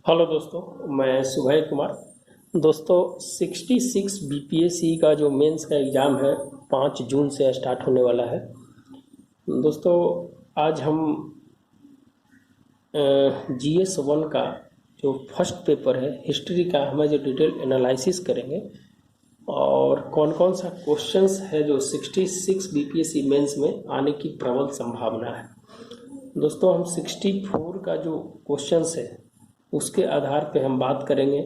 Hello दोस्तों, मैं सुभय कुमार। दोस्तों, 66 बीपीएससी का जो मेंस का एग्ज़ाम है 5 जून से स्टार्ट होने वाला है। दोस्तों, आज हम जीएस 1 का जो फर्स्ट पेपर है हिस्ट्री का हमें जो डिटेल एनालिसिस करेंगे और कौन कौन सा क्वेश्चंस है जो 66 बीपीएससी मेंस में आने की प्रबल संभावना है। दोस्तों, हम 64 का जो क्वेश्चंस है उसके आधार पे हम बात करेंगे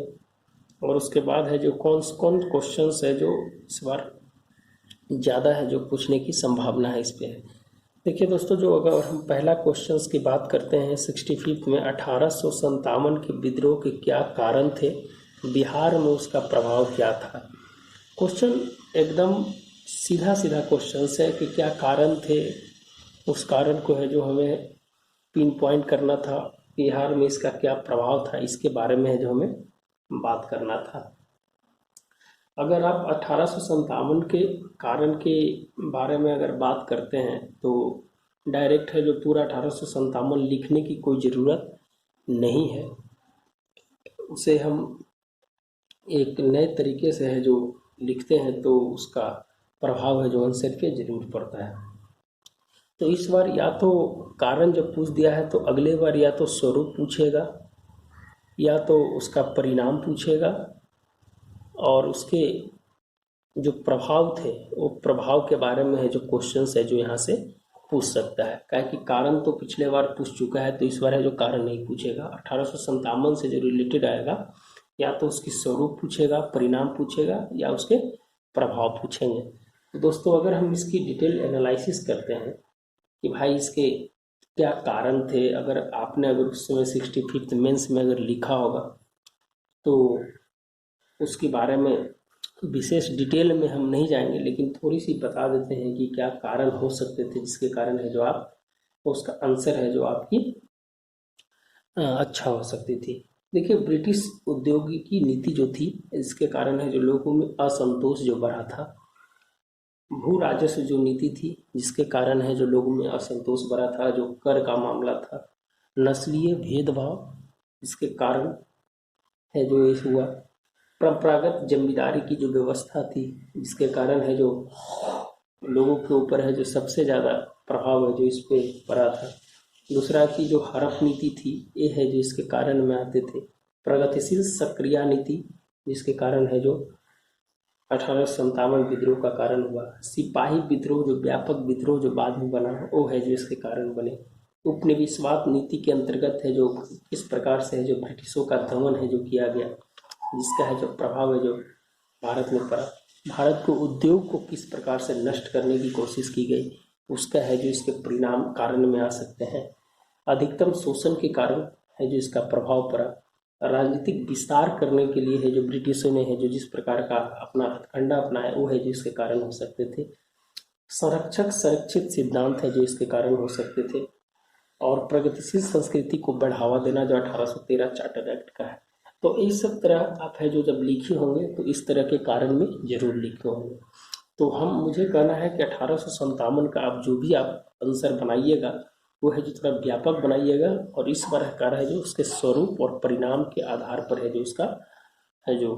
और उसके बाद है जो कौन कौन क्वेश्चंस है जो इस बार ज़्यादा है जो पूछने की संभावना है इस पे है। देखिए दोस्तों, जो अगर हम पहला क्वेश्चंस की बात करते हैं 65 में 1857 के विद्रोह के क्या कारण थे, बिहार में उसका प्रभाव क्या था। क्वेश्चन एकदम सीधा सीधा क्वेश्चंस है कि क्या कारण थे, उस कारण को है जो हमें पिन पॉइंट करना था। बिहार में इसका क्या प्रभाव था इसके बारे में है जो हमें बात करना था। अगर आप 1857 के कारण के बारे में अगर बात करते हैं तो डायरेक्ट है जो पूरा 1857 लिखने की कोई ज़रूरत नहीं है। उसे हम एक नए तरीके से है जो लिखते हैं तो उसका प्रभाव है जो आंसर पे जरूर पड़ता है। तो इस बार या तो कारण जब पूछ दिया है तो अगले बार या तो स्वरूप पूछेगा या तो उसका परिणाम पूछेगा और उसके जो प्रभाव थे वो प्रभाव के बारे में है जो क्वेश्चंस है जो यहाँ से पूछ सकता है। क्या कि कारण तो पिछले बार पूछ चुका है तो इस बार है जो कारण नहीं पूछेगा। 1857 से जो रिलेटेड आएगा या तो उसकी स्वरूप पूछेगा, परिणाम पूछेगा या उसके प्रभाव पूछेंगे। तो दोस्तों, अगर हम इसकी डिटेल एनालिसिस करते हैं कि भाई इसके क्या कारण थे, अगर उस समय 65th मेंस में अगर लिखा होगा तो उसके बारे में विशेष डिटेल में हम नहीं जाएंगे, लेकिन थोड़ी सी बता देते हैं कि क्या कारण हो सकते थे जिसके कारण है जो आप उसका आंसर है जो आपकी अच्छा हो सकती थी। देखिए, ब्रिटिश उद्योगिकी नीति जो थी इसके कारण है जो लोगों में असंतोष जो बढ़ा था। भू राजस्व जो नीति थी जिसके कारण है जो लोगों में असंतोष बढ़ा था, जो कर का मामला था। नस्लीय भेदभाव जिसके कारण है जो ये हुआ। परंपरागत जमींदारी की जो व्यवस्था थी जिसके कारण है जो लोगों के ऊपर है जो सबसे ज़्यादा प्रभाव है जो इस पे पड़ा था। दूसरा की जो हड़प नीति थी ये है जो इसके कारण में आते थे। प्रगतिशील सक्रिया नीति जिसके कारण है जो 1857 विद्रोह का कारण हुआ। सिपाही विद्रोह जो व्यापक विद्रोह जो बाद में बना वो है जो इसके कारण बने। उपनिवेशवाद नीति के अंतर्गत है जो इस प्रकार से है जो ब्रिटिशों का दमन है जो किया गया जिसका है जो प्रभाव है जो भारत में पड़ा। भारत को उद्योग को किस प्रकार से नष्ट करने की कोशिश की गई उसका है जो इसके परिणाम कारण में आ सकते हैं। अधिकतम शोषण के कारण है जो इसका प्रभाव पड़ा। राजनीतिक विस्तार करने के लिए है जो ब्रिटिशों ने है जो जिस प्रकार का अपना हथकंडा अपनाया वो है जो इसके कारण हो सकते थे। संरक्षक संरक्षित सिद्धांत है जो इसके कारण हो सकते थे। और प्रगतिशील संस्कृति को बढ़ावा देना जो 1813 चार्टर एक्ट का है। तो इस सब तरह आप है जो जब लिखे होंगे तो इस तरह के कारण में जरूर लिखे होंगे। तो हम मुझे कहना है कि 1857 का आप जो भी आप आंसर बनाइएगा वो है जो थोड़ा व्यापक बनाइएगा और इस बार का है जो उसके स्वरूप और परिणाम के आधार पर है जो उसका है जो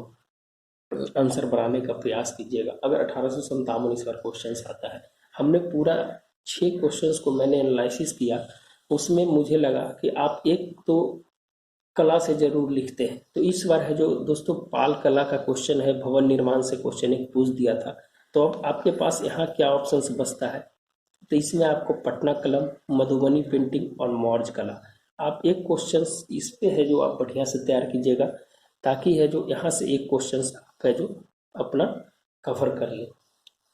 आंसर बनाने का प्रयास कीजिएगा। अगर 1857 इस बार क्वेश्चन आता है, हमने पूरा 6 क्वेश्चंस को मैंने एनालिसिस किया, उसमें मुझे लगा कि आप एक तो कला से जरूर लिखते हैं। तो इस बार है जो दोस्तों पाल कला का क्वेश्चन है, भवन निर्माण से क्वेश्चन एक पूछ दिया था। तो अब आपके पास यहाँ क्या ऑप्शंस बचता है, तो इसमें आपको पटना कलम, मधुबनी पेंटिंग और मौर्ज कला। आप एक क्वेश्चन इस पे है जो आप बढ़िया से तैयार कीजिएगा ताकि है जो यहाँ से एक क्वेश्चन आप है जो अपना कवर कर ले।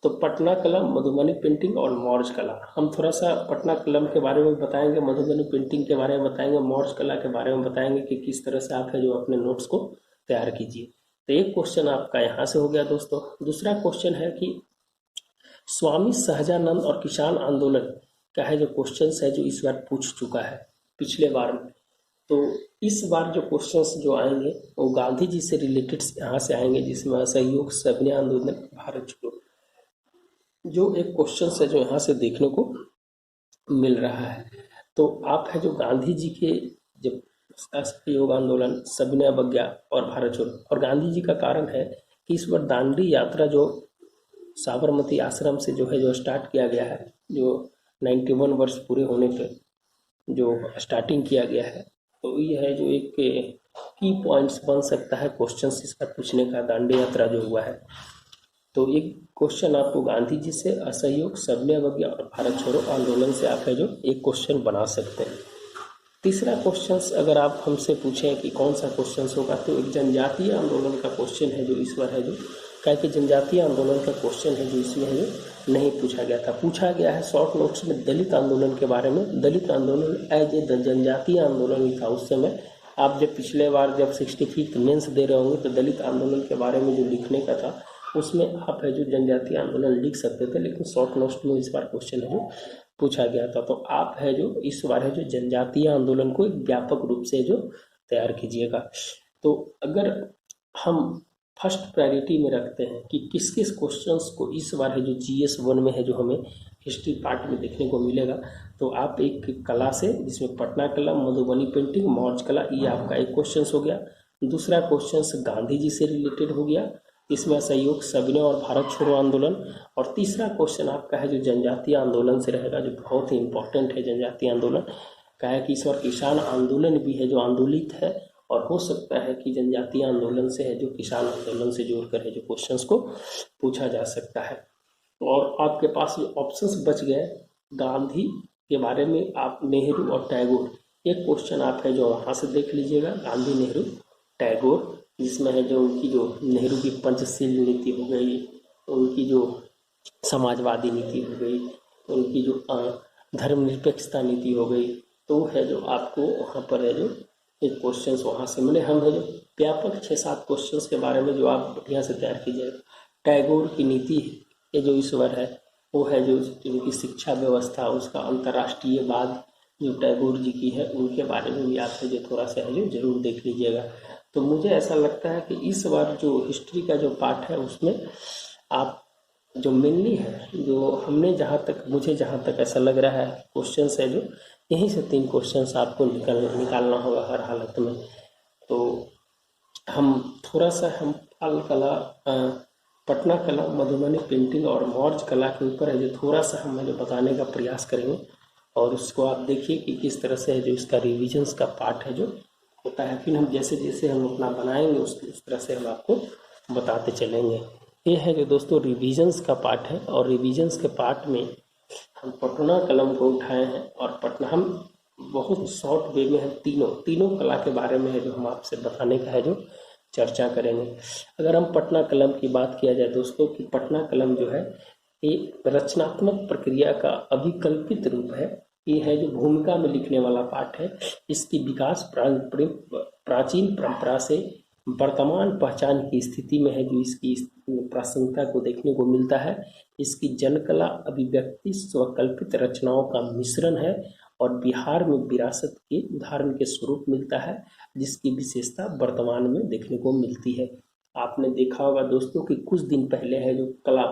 तो पटना कलम, मधुबनी पेंटिंग और मौर्ज कला, हम थोड़ा सा पटना कलम के बारे में बताएंगे, मधुबनी पेंटिंग के बारे में बताएंगे, मौर्ज कला के बारे में बताएंगे कि किस तरह से आप है जो अपने नोट्स को तैयार कीजिए। तो एक क्वेश्चन आपका यहाँ से हो गया दोस्तों। दूसरा क्वेश्चन है कि स्वामी सहजानंद और किसान आंदोलन का है जो क्वेश्चन है जो इस बार पूछ चुका है पिछले बार में। तो इस बार जो क्वेश्चंस जो आएंगे वो गांधी जी से रिलेटेड यहाँ से आएंगे, जिसमें असहयोग सविनय आंदोलन, भारत छोड़ो, जो एक क्वेश्चन है जो यहाँ से देखने को मिल रहा है। तो आप है जो गांधी जी के जब असहयोग आंदोलन, सविनय अवज्ञा और भारत छोड़ो। और गांधी जी का कारण है कि इस बार दांडी यात्रा जो साबरमती आश्रम से जो है जो स्टार्ट किया गया है, जो 91 वर्ष पूरे होने पे जो स्टार्टिंग किया गया है, तो ये है जो एक की पॉइंट्स बन सकता है क्वेश्चंस इसका पूछने का, दांडी यात्रा जो हुआ है। तो एक क्वेश्चन आपको गांधी जी से, असहयोग, सविनय अवज्ञा और भारत छोड़ो आंदोलन से आप है जो एक क्वेश्चन बना सकते हैं। तीसरा क्वेश्चन अगर आप हमसे पूछें कि कौन सा क्वेश्चन होगा, तो एक जनजातीय आंदोलन का क्वेश्चन है जो इस बार है जो, क्या कि जनजातीय आंदोलन का क्वेश्चन है जो इसमें है जो नहीं पूछा गया था। पूछा गया है शॉर्ट नोट्स में दलित आंदोलन के बारे में। दलित आंदोलन एज ए जनजातीय आंदोलन ही था उस समय। आप जब पिछले बार जब 65th मेंस दे रहे होंगे तो दलित आंदोलन के बारे में जो लिखने का था उसमें आप है जो जनजातीय आंदोलन लिख सकते थे, लेकिन शॉर्ट नोट्स में इस बार क्वेश्चन है जो पूछा गया था। तो आप है जो इस बार है जो जनजातीय आंदोलन को एक व्यापक रूप से जो तैयार कीजिएगा। तो अगर हम फर्स्ट प्रायोरिटी में रखते हैं कि किस किस क्वेश्चंस को इस बार है जो GS1 में है जो हमें हिस्ट्री पार्ट में देखने को मिलेगा, तो आप एक कला से, जिसमें पटना कला, मधुबनी पेंटिंग, मौर्य कला, ये आपका एक क्वेश्चन हो गया। दूसरा क्वेश्चन गांधी जी से रिलेटेड हो गया, इसमें सहयोग, सविनय और भारत छोड़ो आंदोलन। और तीसरा क्वेश्चन आपका है जो जनजातीय आंदोलन से रहेगा, जो बहुत ही इंपॉर्टेंट है जनजातीय आंदोलन का है कि इस बार किसान आंदोलन भी है जो आंदोलित है, और हो सकता है कि जनजातीय आंदोलन से है जो किसान आंदोलन से जोड़कर है जो क्वेश्चंस को पूछा जा सकता है। और आपके पास जो ऑप्शंस बच गए गांधी के बारे में, आप नेहरू और टैगोर, एक क्वेश्चन आप है जो वहाँ से देख लीजिएगा, गांधी, नेहरू, टैगोर, जिसमें है जो उनकी जो नेहरू की पंचशील नीति हो गई, उनकी जो समाजवादी नीति हो गई, उनकी जो धर्मनिरपेक्षता नीति हो गई, तो है जो आपको वहाँ पर है जो एक क्वेश्चंस वहाँ से मिले। हम है जो व्यापक 6-7 क्वेश्चंस के बारे में जो आप बढ़िया से तैयार कीजिएगा। टैगोर की नीति ये जो ईश्वर है वो है जो उनकी शिक्षा व्यवस्था, उसका अंतर्राष्ट्रीयवाद जो टैगोर जी की है, उनके बारे में भी आप है जो थोड़ा सा है जो जरूर देख लीजिएगा। तो मुझे ऐसा लगता है कि इस बार जो हिस्ट्री का जो पार्ट है उसमें आप जो मेनली है जो हमने मुझे जहाँ तक ऐसा लग रहा है क्वेश्चन है जो यहीं से 3 क्वेश्चन आपको निकालना होगा हर हालत में। तो हम थोड़ा सा हम पाल कला, पटना कला, मधुबनी पेंटिंग और मौर्य कला के ऊपर है जो थोड़ा सा हम जो बताने का प्रयास करेंगे, और उसको आप देखिए कि किस तरह से है जो इसका रिविजन्स का पार्ट है जो होता है। फिर हम जैसे जैसे हम अपना बनाएंगे उस तरह से हम आपको बताते चलेंगे। ये है जो दोस्तों रिविजन्स का पार्ट है, और रिविजन्स के पार्ट में हम पटना कलम को उठाए हैं, और पटना हम बहुत शॉर्ट वे में हम तीनों कला के बारे में है जो हम आपसे बताने का है जो चर्चा करेंगे। अगर हम पटना कलम की बात किया जाए दोस्तों, कि पटना कलम जो है एक रचनात्मक प्रक्रिया का अभिकल्पित रूप है। ये है जो भूमिका में लिखने वाला पाठ है। इसकी विकास प्राचीन परंपरा से वर्तमान पहचान की स्थिति में है जो इसकी प्रासंगिकता को देखने को मिलता है। इसकी जनकला अभिव्यक्ति स्वकल्पित रचनाओं का मिश्रण है, और बिहार में विरासत के उदाहरण के स्वरूप मिलता है, जिसकी विशेषता वर्तमान में देखने को मिलती है। आपने देखा होगा दोस्तों कि कुछ दिन पहले है जो कला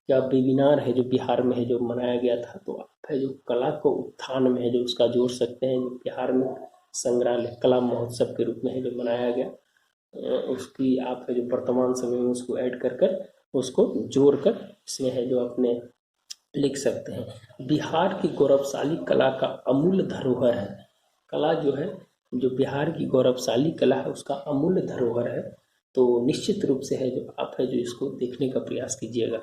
या वेबिनार है जो बिहार में है जो मनाया गया था, तो आप है जो कला को उत्थान में है जो उसका जोड़ सकते हैं। जो बिहार में संग्रहालय कला महोत्सव के रूप में है जो मनाया गया, उसकी आप है जो वर्तमान समय में उसको ऐड कर उसको जोड़कर इसमें है जो अपने लिख सकते हैं। बिहार की गौरवशाली कला का अमूल्य धरोहर है। कला जो है जो बिहार की गौरवशाली कला है उसका अमूल्य धरोहर है। तो निश्चित रूप से है जो आप है जो इसको देखने का प्रयास कीजिएगा।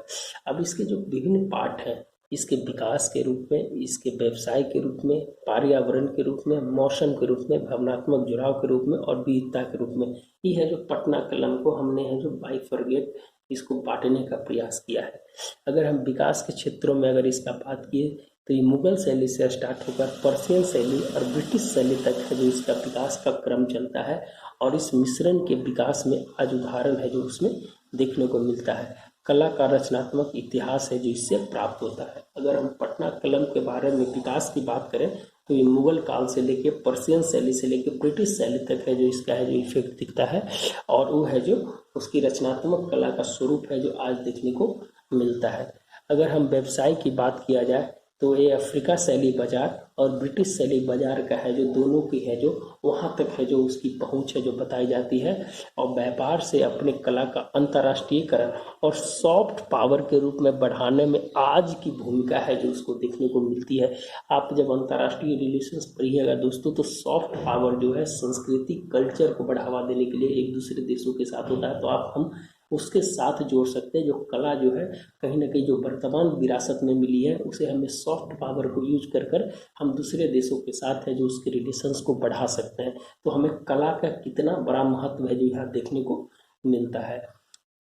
अब इसके जो विभिन्न पार्ट हैं, इसके विकास के रूप में, इसके व्यवसाय के रूप में, पर्यावरण के रूप में, मौसम के रूप में, भावनात्मक जुड़ाव के रूप में और विविधता के रूप में, ये है जो पटना कलम को हमने है जो बाइफरगेट इसको बांटने का प्रयास किया है। अगर हम विकास के क्षेत्रों में अगर इसका बात किए तो ये मुगल शैली से स्टार्ट होकर पर्शियन शैली और ब्रिटिश शैली तक है जो इसका विकास का क्रम चलता है, और इस मिश्रण के विकास में आज उदाहरण है जो उसमें देखने को मिलता है। कला का रचनात्मक इतिहास है जो इससे प्राप्त होता है। अगर हम पटना कलम के बारे में विकास की बात करें तो ये मुगल काल से लेके पर्शियन शैली से लेके ब्रिटिश शैली तक है जो इसका है जो इफेक्ट दिखता है, और वो है जो उसकी रचनात्मक कला का स्वरूप है जो आज देखने को मिलता है। अगर हम व्यवसाय की बात किया जाए तो ये अफ्रीका शैली बाजार और ब्रिटिश शैली बाजार का है जो दोनों की है जो वहाँ तक है जो उसकी पहुँच है जो बताई जाती है। और व्यापार से अपने कला का अंतर्राष्ट्रीयकरण और सॉफ्ट पावर के रूप में बढ़ाने में आज की भूमिका है जो उसको देखने को मिलती है। आप जब अंतर्राष्ट्रीय रिलेशंस पढ़िएगा दोस्तों, तो सॉफ्ट पावर जो है संस्कृति कल्चर को बढ़ावा देने के लिए एक दूसरे देशों के साथ होता है। तो आप हम उसके साथ जोड़ सकते हैं जो कला जो है कहीं ना कहीं जो वर्तमान विरासत में मिली है उसे हमें सॉफ्ट पावर को यूज कर कर हम दूसरे देशों के साथ है जो उसके रिलेशंस को बढ़ा सकते हैं। तो हमें कला का कितना बड़ा महत्व है जो यहाँ देखने को मिलता है।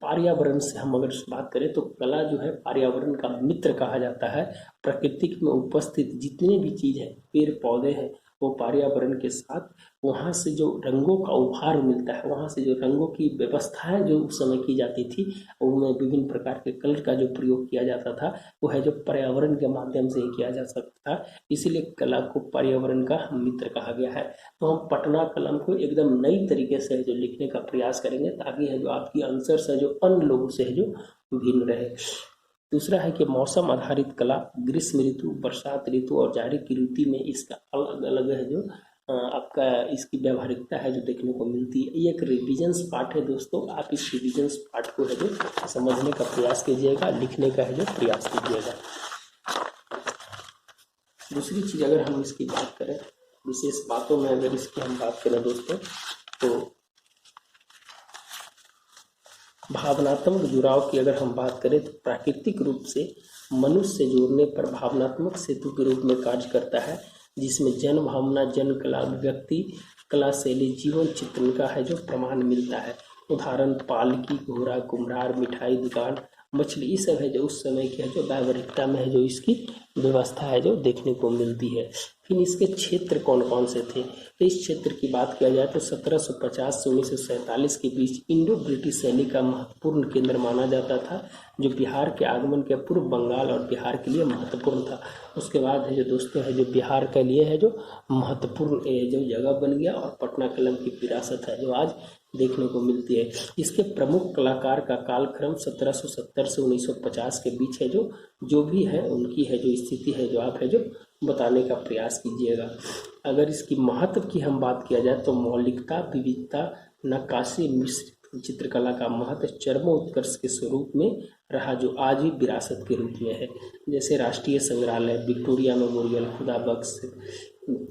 पर्यावरण से हम अगर बात करें तो कला जो है पर्यावरण का मित्र कहा जाता है। प्रकृति में उपस्थित जितने भी चीज़ है, पेड़ पौधे हैं, वो पर्यावरण के साथ वहाँ से जो रंगों का उपहार मिलता है, वहाँ से जो रंगों की व्यवस्थाएं जो उस समय की जाती थी, उनमें विभिन्न प्रकार के कलर का जो प्रयोग किया जाता था वो है जो पर्यावरण के माध्यम से ही किया जा सकता था। इसीलिए कला को पर्यावरण का मित्र कहा गया है। तो हम पटना कलम को एकदम नई तरीके से जो लिखने का प्रयास करेंगे ताकि है जो आपकी आंसर्स है जो अन्य लोगों से है जो भिन्न रहे। दूसरा है कि मौसम आधारित कला ग्रीष्म ऋतु, बरसात ऋतु और जाड़ी की ऋतु में इसका अलग अलग है जो आपका इसकी व्यवहारिकता है जो देखने को मिलती है। ये एक रिविजन्स पार्ट है दोस्तों, आप इस रिविजन्स पार्ट को है जो समझने का प्रयास कीजिएगा, लिखने का है जो प्रयास कीजिएगा। दूसरी चीज़ अगर हम इसकी बात करें, विशेष बातों में अगर इसकी हम बात करें दोस्तों, तो भावनात्मक जुड़ाव की अगर हम बात करें तो प्राकृतिक रूप से मनुष्य से जोड़ने पर भावनात्मक सेतु के रूप में कार्य करता है, जिसमें जन भावना, जन कला, व्यक्ति कला शैली, जीवन चित्रण का है जो प्रमाण मिलता है। उदाहरण पालकी, घोड़ा, कुम्हार, मिठाई दुकान, मछली, ये सब है जो उस समय की है जो व्यावहारिकता में है जो इसकी व्यवस्था है जो देखने को मिलती है। फिर इसके क्षेत्र कौन कौन से थे, तो इस क्षेत्र की बात किया जाए तो 1750 से 1947 के बीच इंडो ब्रिटिश शैली का महत्वपूर्ण केंद्र माना जाता था, जो बिहार के आगमन के पूर्व बंगाल और बिहार के लिए महत्वपूर्ण था। उसके बाद है जो दोस्तों है जो बिहार के लिए है जो महत्वपूर्ण जो जगह बन गया और पटना कलम की विरासत है जो आज देखने को मिलती है। इसके प्रमुख कलाकार का कालक्रम 1770 से 1950 के बीच है जो भी है उनकी है जो स्थिति है जो आप है जो बताने का प्रयास कीजिएगा। अगर इसकी महत्व की हम बात किया जाए तो मौलिकता, विविधता, नक्काशी मिश्रित चित्रकला का महत्व चरमोत्कर्ष के स्वरूप में रहा जो आज भी विरासत के रूप में है। जैसे राष्ट्रीय संग्रहालय, विक्टोरिया मेमोरियल, खुदा बख्श,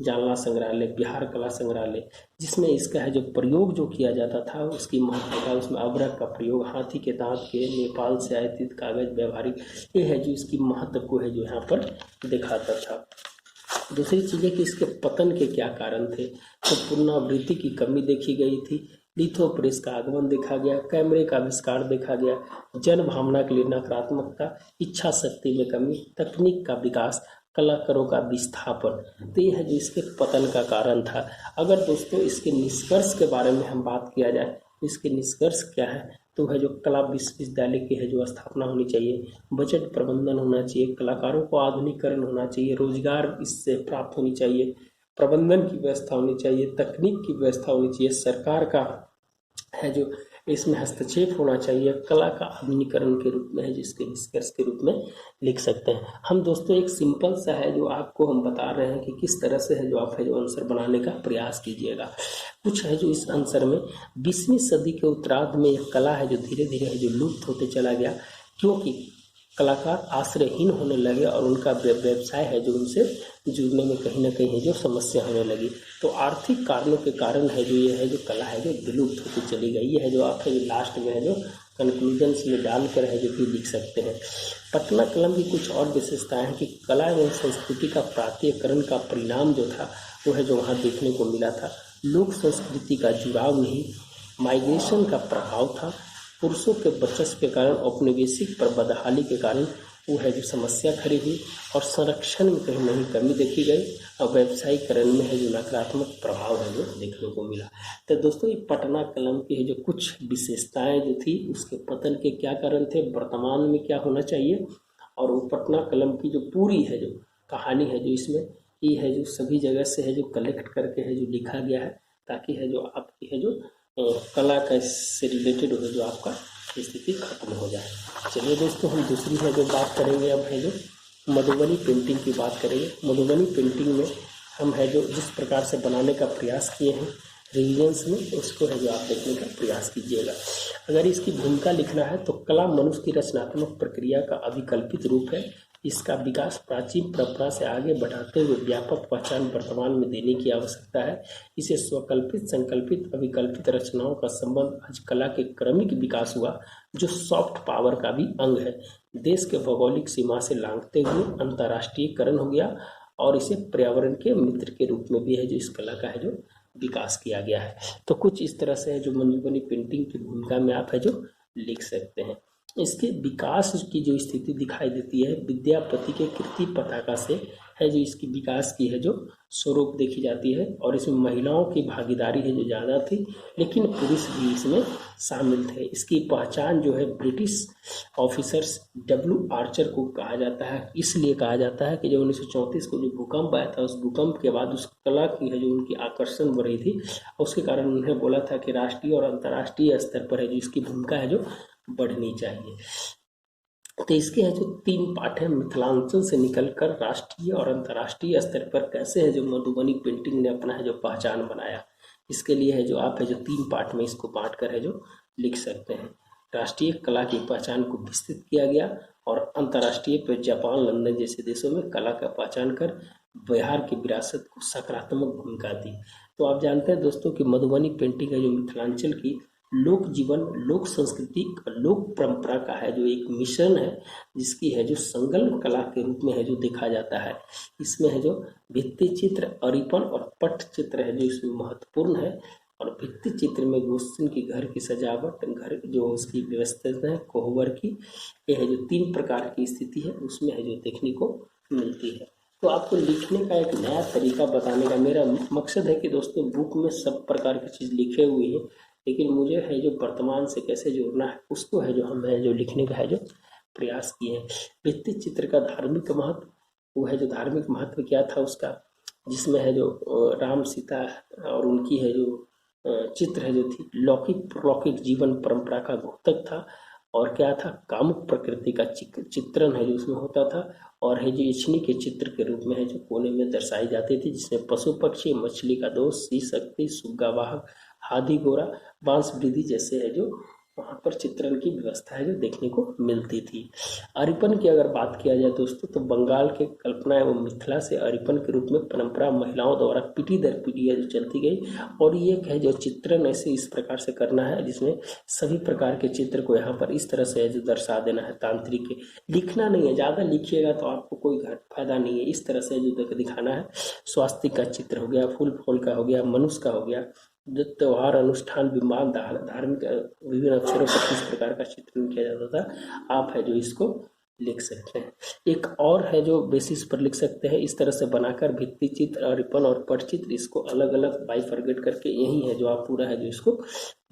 जालना संग्रहालय, बिहार कला संग्रहालय, जिसमें इसका है जो प्रयोग जो किया जाता था उसकी महत्वता, उसमें अभ्रक का प्रयोग, हाथी के दांत के, नेपाल से आयातित कागज, व्यवहारिक, ये है जो इसकी महत्व को है जो यहाँ पर दिखाता था। दूसरी चीज़ है कि इसके पतन के क्या कारण थे, तो पुनरावृत्ति की कमी देखी गई थी, लिथो प्रेस का आगमन देखा गया, कैमरे का आविष्कार देखा गया, जन भावना के लिए नकारात्मकता, इच्छा शक्ति में कमी, तकनीक का विकास, कलाकारों का विस्थापन, तो ये है जो इसके पतन का कारण था। अगर दोस्तों इसके निष्कर्ष के बारे में हम बात किया जाए, इसके निष्कर्ष क्या है, तो है जो कला विश्वविद्यालय की है जो स्थापना होनी चाहिए, बजट प्रबंधन होना चाहिए, कलाकारों को आधुनिकीकरण होना चाहिए, रोजगार इससे प्राप्त होनी चाहिए, प्रबंधन की व्यवस्था होनी चाहिए, तकनीक की व्यवस्था होनी चाहिए, सरकार का है जो इसमें हस्तक्षेप होना चाहिए, कला का आधुनिकीकरण के रूप में है जिसके निष्कर्ष के रूप में लिख सकते हैं हम। दोस्तों एक सिंपल सा है जो आपको हम बता रहे हैं कि किस तरह से है जो आप है जो आंसर बनाने का प्रयास कीजिएगा। कुछ है जो इस आंसर में 20वीं सदी के उत्तरार्ध में एक कला है जो धीरे धीरे है जो लुप्त होते चला गया, क्योंकि कलाकार आश्रयहीन होने लगे और उनका व्यवसाय है जो उनसे जुड़ने में कहीं ना कहीं जो समस्या होने लगी। तो आर्थिक कारणों के कारण है जो ये है जो कला है जो विलुप्त होती चली गई है, जो आप है जो लास्ट में है जो कंक्लूजन्स में डालकर है जो भी लिख सकते हैं। पटना कलम की कुछ और विशेषताएं हैं कि कला एवं संस्कृति का प्रांतीयकरण का परिणाम जो था वो है जो वहाँ देखने को मिला था। लोक संस्कृति का जुड़ाव नहीं, माइग्रेशन का प्रभाव था, पुरुषों के वर्चस्व के कारण औपनिवेशिक पर बदहाली के कारण वो है जो समस्या खड़ी हुई और संरक्षण में कहीं नहीं कमी देखी गई और व्यावसायीकरण में है जो नकारात्मक प्रभाव है जो देखने को मिला। तो दोस्तों ये पटना कलम की है जो कुछ विशेषताएं जो थी उसके पतन के क्या कारण थे, वर्तमान में क्या होना चाहिए, और वो पटना कलम की जो पूरी है जो कहानी है जो इसमें ये है जो सभी जगह से है जो कलेक्ट करके है जो लिखा गया है, ताकि है जो आपकी है जो कला का इससे रिलेटेड हो जो आपका स्थिति खत्म हो जाए। चलिए दोस्तों हम दूसरी है जो बात करेंगे अब है जो मधुबनी पेंटिंग की बात करेंगे। मधुबनी पेंटिंग में हम है जो जिस प्रकार से बनाने का प्रयास किए हैं रिविजन्स में, उसको है जो आप देखने का प्रयास कीजिएगा। अगर इसकी भूमिका लिखना है तो कला मनुष्य की रचनात्मक प्रक्रिया का अभिकल्पित रूप है। इसका विकास प्राचीन परंपरा से आगे बढ़ाते हुए व्यापक पहचान वर्तमान में देने की आवश्यकता है। इसे स्वकल्पित, संकल्पित, अभिकल्पित रचनाओं का संबंध आज कला के क्रमिक विकास हुआ, जो सॉफ्ट पावर का भी अंग है। देश के भौगोलिक सीमा से लांघते हुए अंतर्राष्ट्रीयकरण हो गया और इसे पर्यावरण के मित्र के रूप में भी है जो इस कला का है जो विकास किया गया है। तो कुछ इस तरह से है जो मधुबनी पेंटिंग की भूमिका में आप है जो लिख सकते हैं। इसके विकास की जो स्थिति दिखाई देती है विद्यापति के कीर्ति पताका से है जो इसकी विकास की है जो स्वरूप देखी जाती है, और इसमें महिलाओं की भागीदारी है जो ज़्यादा थी, लेकिन पुरुष भी इसमें शामिल थे। इसकी पहचान जो है ब्रिटिश ऑफिसर्स डब्ल्यू आर्चर को कहा जाता है। इसलिए कहा जाता है कि जब 1934 को जो भूकंप आया था, उस भूकंप के बाद उस कला की है जो उनकी आकर्षण बढ़ी थी, उसके कारण उन्हें बोला था कि राष्ट्रीय और अंतर्राष्ट्रीय स्तर पर है जो इसकी भूमिका है जो बढ़नी चाहिए। तो इसके है जो 3 पाठ हैं, मिथिलांचल से निकलकर राष्ट्रीय और अंतर्राष्ट्रीय स्तर पर कैसे है जो मधुबनी पेंटिंग ने अपना है जो पहचान बनाया। इसके लिए है जो आप है जो 3 पाठ में इसको बांट कर है जो लिख सकते हैं। राष्ट्रीय कला की पहचान को विस्तृत किया गया और अंतर्राष्ट्रीय पर जापान, लंदन जैसे देशों में कला का पहचान कर बिहार की विरासत को सकारात्मक भूमिका दी। तो आप जानते हैं दोस्तों कि मधुबनी पेंटिंग है जो मिथिलांचल की लोक जीवन, लोक संस्कृति, लोक परंपरा का है जो एक मिश्रण है, जिसकी है जो संगल्प कला के रूप में है जो देखा जाता है। इसमें है जो भित्ति चित्र, अरिपन और पट चित्र है जो इसमें महत्वपूर्ण है। और भित्ति चित्र में गुलशन की घर की सजावट, घर जो उसकी व्यवस्था है कोहबर की, ये है जो 3 प्रकार की स्थिति है उसमें है जो देखने को मिलती है। तो आपको लिखने का एक नया तरीका बताने का मेरा मकसद है कि दोस्तों बुक में सब प्रकार की चीज़ लिखे हुए हैं, लेकिन मुझे है जो वर्तमान से कैसे जोड़ना है उसको है जो हम है जो लिखने का है जो प्रयास किए हैं। भित्ति चित्र का धार्मिक महत्व, वो है जो धार्मिक महत्व क्या था उसका, जिसमें है जो राम सीता और उनकी है जो चित्र है जो थी लौकिक जीवन परंपरा का घोतक था, और क्या था कामुक प्रकृति का चित्रण है जो उसमें होता था, और है जो इच्छनी के चित्र के रूप में है जो कोने में दर्शाई जाती थी, जिसमें पशु पक्षी, मछली का दोष, सी शक्ति, सुग्गा वाहक, हाथी घोड़ा, बांस वृद्धि जैसे है जो वहाँ पर चित्रण की व्यवस्था है जो देखने को मिलती थी। अरिपन की अगर बात किया जाए दोस्तों, तो बंगाल के कल्पना एवं मिथिला से अरिपन के रूप में परंपरा महिलाओं द्वारा पीढ़ी दर पीढ़ी है जो चलती गई, और ये है जो चित्रण ऐसे इस प्रकार से करना है जिसमें सभी प्रकार के चित्र को यहाँ पर इस तरह से है जो दर्शा देना है। तांत्रिक लिखना नहीं है, ज़्यादा लिखिएगा तो आपको कोई फायदा नहीं है। इस तरह से जो दिखाना है, स्वास्थ्य का चित्र हो गया, फूल फूल का हो गया, मनुष्य का हो गया, जो त्योहार, अनुष्ठान, विमान, धार्मिक विभिन्न अवसरों पर किस प्रकार का चित्रण किया जाता था, आप है जो इसको लिख सकते हैं। एक और है जो बेसिस पर लिख सकते हैं, इस तरह से बनाकर भित्ति चित्र, अरिपन और पट चित्र इसको अलग अलग बाइफरगेट करके यही है जो आप पूरा है जो इसको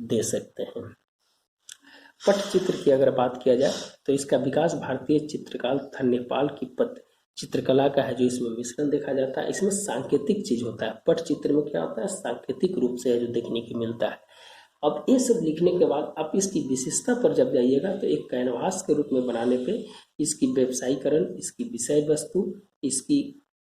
दे सकते हैं। पट चित्र की अगर बात किया जाए तो इसका विकास भारतीय चित्रकाल तथा नेपाल की चित्रकला का है जो इसमें मिश्रण देखा जाता है। इसमें सांकेतिक चीज होता है, पट चित्र में क्या होता है सांकेतिक रूप से है जो देखने की मिलता है। अब ये सब लिखने के बाद आप इसकी विशेषता पर जब जाइएगा तो एक कैनवास के रूप में बनाने पे इसकी व्यवसायीकरण, इसकी विषय वस्तु, इसकी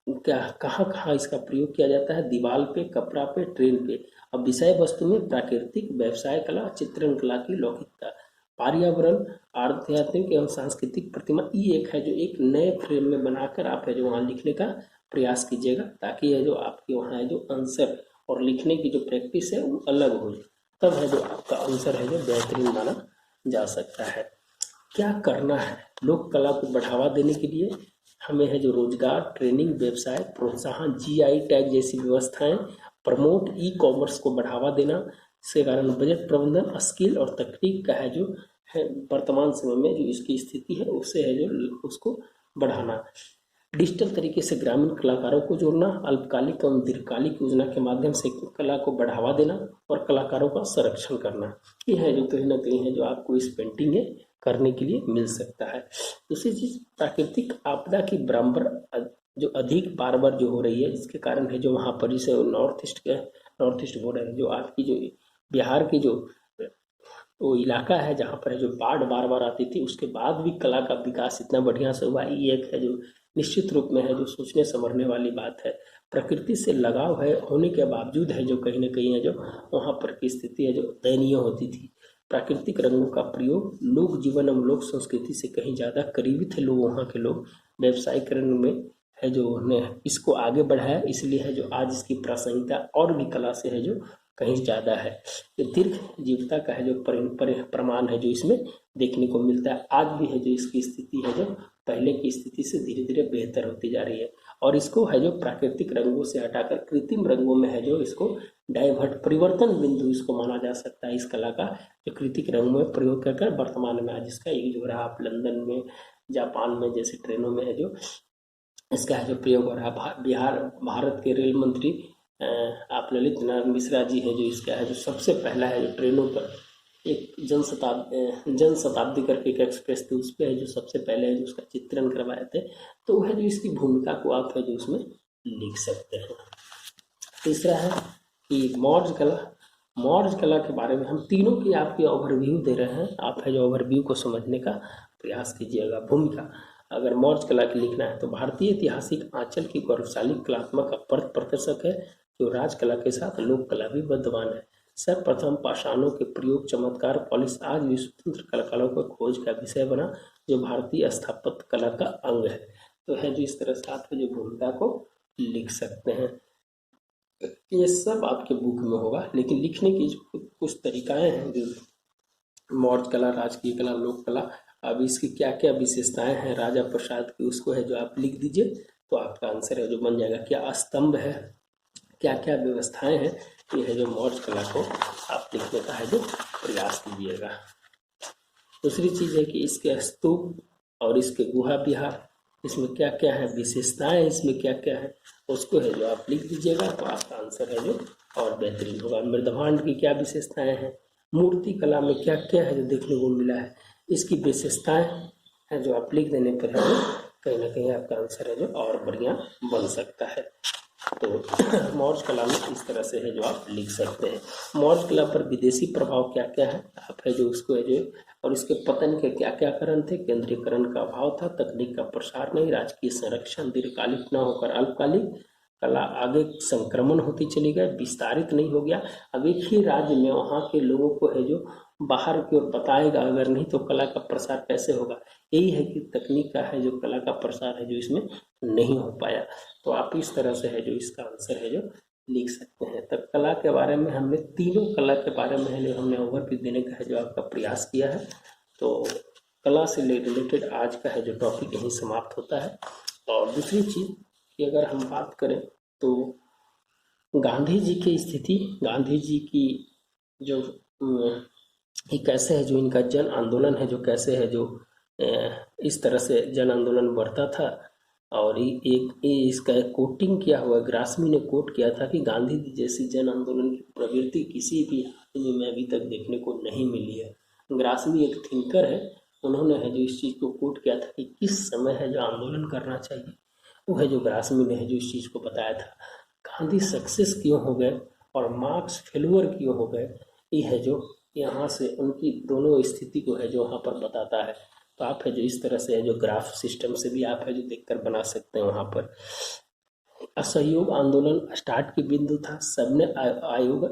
क्या कहाँ कहाँ इसका प्रयोग किया जाता है, दीवार पे, कपड़ा पे, ट्रेन पे। अब विषय वस्तु में प्राकृतिक, व्यवसाय कला, चित्रण कला की लौकिकता, पर्यावरण, आध्यात्मिक एवं सांस्कृतिक प्रतिमा, ये एक है जो एक नए फ्रेम में बनाकर आप है जो वहाँ लिखने का प्रयास कीजिएगा, ताकि है जो आपके वहाँ है जो आंसर और लिखने की जो प्रैक्टिस है वो अलग हो जाए, तब है जो आपका आंसर है जो बेहतरीन माना जा सकता है। क्या करना है लोक कला को बढ़ावा देने के लिए, हमें है जो रोजगार, ट्रेनिंग, व्यवसाय प्रोत्साहन, जीआई टैग जैसी व्यवस्थाएं, प्रमोट, ई कॉमर्स को बढ़ावा देना, इसके कारण बजट प्रबंधन, स्किल और तकनीक का है जो है वर्तमान समय में जो इसकी स्थिति है उससे है जो उसको बढ़ाना, डिजिटल तरीके से ग्रामीण कलाकारों को जोड़ना, अल्पकालिक एवं दीर्घकालिक योजना के माध्यम से कला को बढ़ावा देना और कलाकारों का संरक्षण करना, ये है जो कहीं ना कहीं है जो आपको इस पेंटिंग में करने के लिए मिल सकता है। दूसरी चीज प्राकृतिक आपदा की बराबर जो अधिक बार बार जो हो रही है, इसके कारण है जो वहाँ पर जैसे नॉर्थ ईस्ट बॉर्डर जो आपकी जो बिहार की जो वो इलाका है जहाँ पर है जो बाढ़ बार बार आती थी, उसके बाद भी कला का विकास इतना बढ़िया से हुआ, ये एक है जो निश्चित रूप में है जो सोचने समझने वाली बात है। प्रकृति से लगाव है होने के बावजूद है जो कहीं ना कहीं है जो वहाँ पर की स्थिति है जो दयनीय होती थी। प्राकृतिक रंगों का प्रयोग लोक जीवन एवं लोक संस्कृति से कहीं ज़्यादा करीबी थे लोग, वहाँ के लोग व्यवसायीकरण में है जो ने इसको आगे बढ़ाया, इसलिए है जो आज इसकी प्रासंगिकता और भी कला से है जो कहीं ज़्यादा है। ये दीर्घ जीवता का है जो प्रमाण है जो इसमें देखने को मिलता है। आज भी है जो इसकी स्थिति है जो पहले की स्थिति से धीरे धीरे बेहतर होती जा रही है, और इसको है जो प्राकृतिक रंगों से हटाकर कृत्रिम रंगों में है जो इसको डाइवर्ट परिवर्तन बिंदु इसको माना जा सकता है। इस कला का जो कृत्रिम रंगों में प्रयोग कर वर्तमान में आज इसका यूज हो रहा है। आप लंदन में, जापान में जैसे ट्रेनों में है जो इसका है जो प्रयोग हो रहा है। भारत के रेल मंत्री आप ललित नारायण मिश्रा जी है जो इसका है जो सबसे पहला है जो ट्रेनों पर एक जन शताब्दी करके एक एक्सप्रेस थी, उस पर है जो सबसे पहले है जो उसका चित्रण करवाए थे। तो वह जो इसकी भूमिका को आप है जो उसमें लिख सकते हैं। तीसरा है कि मौर्य कला के बारे में हम तीनों की आपकी ओवरव्यू दे रहे हैं, आप है जो ओवरव्यू को समझने का प्रयास कीजिएगा। भूमिका, अगर मौर्य कला की लिखना है तो भारतीय ऐतिहासिक आंचल की गौरवशाली कलात्मक प्रदर्शक है जो राजकला के साथ लोक कला भी विद्यमान है। सर्वप्रथम पाषाणों के प्रयोग, चमत्कार, पॉलिश आज भी स्वतंत्र कलाकारों को खोज का विषय बना जो भारतीय स्थापत्य कला का अंग है। तो है जो इस तरह से आप जो भूमिका को लिख सकते हैं। ये सब आपके बुक में होगा, लेकिन लिखने की कुछ तरीकाएं हैं जो मौर्य कला, राजकीय कला, लोक कला, अब इसकी क्या क्या विशेषताएं हैं राजा प्रसाद की, उसको है जो आप लिख दीजिए तो आपका आंसर है जो बन जाएगा। क्या स्तंभ है, क्या क्या व्यवस्थाएं हैं, ये है जो मौर्य कला को आप लिखने का है जो प्रयास कीजिएगा। दूसरी चीज़ है कि इसके स्तूप और इसके गुहा विहार, इसमें क्या क्या है विशेषताएं, इसमें क्या क्या है, उसको है जो आप लिख दीजिएगा तो आपका आंसर है जो और बेहतरीन होगा। मृदभांड की क्या विशेषताएं हैं, मूर्ति कला में क्या क्या है जो देखने को मिला है, इसकी विशेषताएं है जो आप लिख देने पर है कहीं ना कहीं आपका आंसर है जो और बढ़िया बन सकता है। तो मौर्य कला में इस तरह से है जो आप लिख सकते हैं। मौर्य कला पर विदेशी प्रभाव क्या क्या है, आप है जो उसको है जो, और इसके पतन के क्या क्या कारण थे, केंद्रीकरण का अभाव था, तकनीक का प्रसार नहीं, राजकीय संरक्षण, दीर्घकालिक न होकर अल्पकालिक, कला आगे संक्रमण होती चली गई, विस्तारित नहीं हो गया। अब एक ही राज्य में वहाँ के लोगों को है जो बाहर की ओर बताएगा, अगर नहीं तो कला का प्रसार कैसे होगा। यही है कि तकनीक का है जो कला का प्रसार है जो इसमें नहीं हो पाया। तो आप इस तरह से है जो इसका आंसर है जो लिख सकते हैं। तब कला के बारे में हमने तीनों कला के बारे में है जो हमने ओवरव्यू देने का है जो आपका प्रयास किया है। तो कला से रिलेटेड आज का है जो टॉपिक यहीं समाप्त होता है। और दूसरी चीज़ कि अगर हम बात करें तो गांधी जी की स्थिति, गांधी जी की जो ये कैसे है जो इनका जन आंदोलन है जो कैसे है जो इस तरह से जन आंदोलन बढ़ता था। और इसका कोटिंग किया हुआ ग्रासमी ने कोट किया था कि गांधी जी जैसी जन आंदोलन की प्रवृत्ति किसी भी आदमी में अभी तक देखने को नहीं मिली है। ग्रासमी एक थिंकर है, उन्होंने है जो इस चीज़ को कोट किया था कि किस समय है जो आंदोलन करना चाहिए, वो है जो ग्रासमी ने है जो इस चीज़ को बताया था। गांधी सक्सेस क्यों हो गए और मार्क्स फेलुअर क्यों हो गए, ये है जो यहाँ से उनकी दोनों स्थिति को है जो वहाँ पर बताता है। तो आप है जो इस तरह से है जो ग्राफ सिस्टम से भी आप है जो देखकर बना सकते हैं। वहाँ पर असहयोग आंदोलन स्टार्ट की बिंदु था, सबने आयोग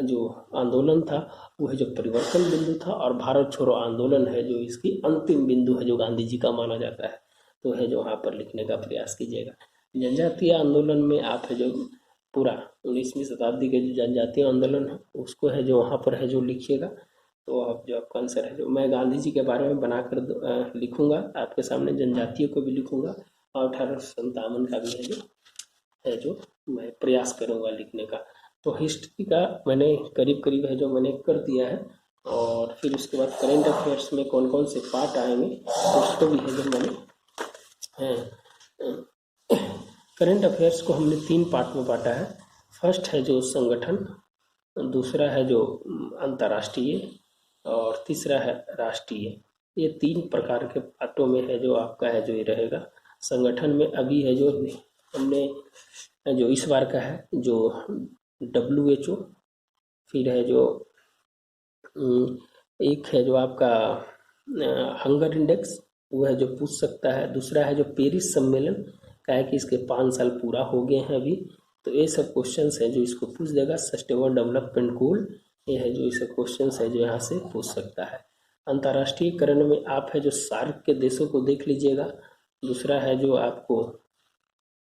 जो आंदोलन था वो है जो परिवर्तन बिंदु था, और भारत छोड़ो आंदोलन है जो इसकी अंतिम बिंदु है जो गांधी जी का माना जाता है। तो है जो वहाँ पर लिखने का प्रयास कीजिएगा। जनजातीय आंदोलन में आप है जो पूरा 19वीं शताब्दी के जो जनजातीय आंदोलन है उसको है जो वहाँ पर है जो लिखिएगा। तो आप जो आपका आंसर है जो मैं गांधी जी के बारे में बनाकर लिखूंगा आपके सामने, जनजातियों को भी लिखूंगा, और 1857 का भी है जो मैं प्रयास करूंगा लिखने का। तो हिस्ट्री का मैंने करीब करीब है जो मैंने कर दिया है, और फिर उसके बाद करेंट अफेयर्स में कौन कौन से पार्ट आएंगे तो उसको भी है जो मैंने करेंट अफेयर्स को हमने 3 पार्ट में बांटा है। फर्स्ट है जो संगठन, दूसरा है जो अंतर्राष्ट्रीय, और तीसरा है राष्ट्रीय। ये 3 प्रकार के पार्टों में है जो आपका है जो ये रहेगा। संगठन में अभी है जो हमने जो इस बार का है जो WHO, फिर है जो एक है जो आपका हंगर इंडेक्स, वह जो पूछ सकता है। दूसरा है जो पेरिस सम्मेलन का है कि इसके 5 साल पूरा हो गए हैं अभी, तो ये सब क्वेश्चंस हैं जो इसको पूछ देगा। सस्टेनेबल डेवलपमेंट गोल, ये है जो इसे क्वेश्चंस है जो यहाँ से पूछ सकता है। अंतर्राष्ट्रीयकरण में आप है जो सार्क के देशों को देख लीजिएगा। दूसरा है जो आपको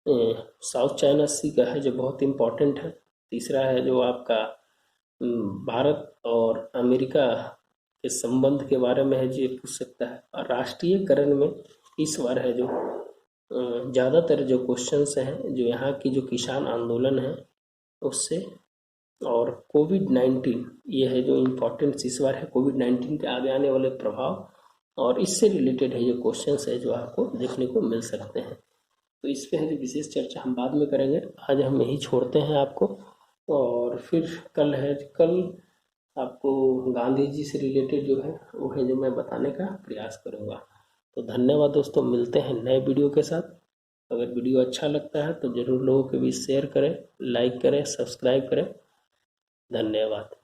साउथ चाइना सी का है जो बहुत इम्पोर्टेंट है। तीसरा है जो आपका भारत और अमेरिका के संबंध के बारे में है जो ये पूछ सकता है। और राष्ट्रीयकरण में इस बार है जो ज़्यादातर जो क्वेश्चंस हैं जो यहाँ की जो किसान आंदोलन है उससे, और कोविड-19 ये है जो इम्पोर्टेंट इस बार है। कोविड-19 के आगे आने वाले प्रभाव और इससे रिलेटेड है जो क्वेश्चंस है जो आपको देखने को मिल सकते हैं। तो इस पे है जो विशेष चर्चा हम बाद में करेंगे। आज हम यही छोड़ते हैं आपको, और फिर कल आपको गांधी जी से रिलेटेड जो है वो है जो मैं बताने का प्रयास करूँगा। तो धन्यवाद दोस्तों, मिलते हैं नए वीडियो के साथ। अगर वीडियो अच्छा लगता है तो ज़रूर लोगों के बीच शेयर करें, लाइक करें, सब्सक्राइब करें। धन्यवाद।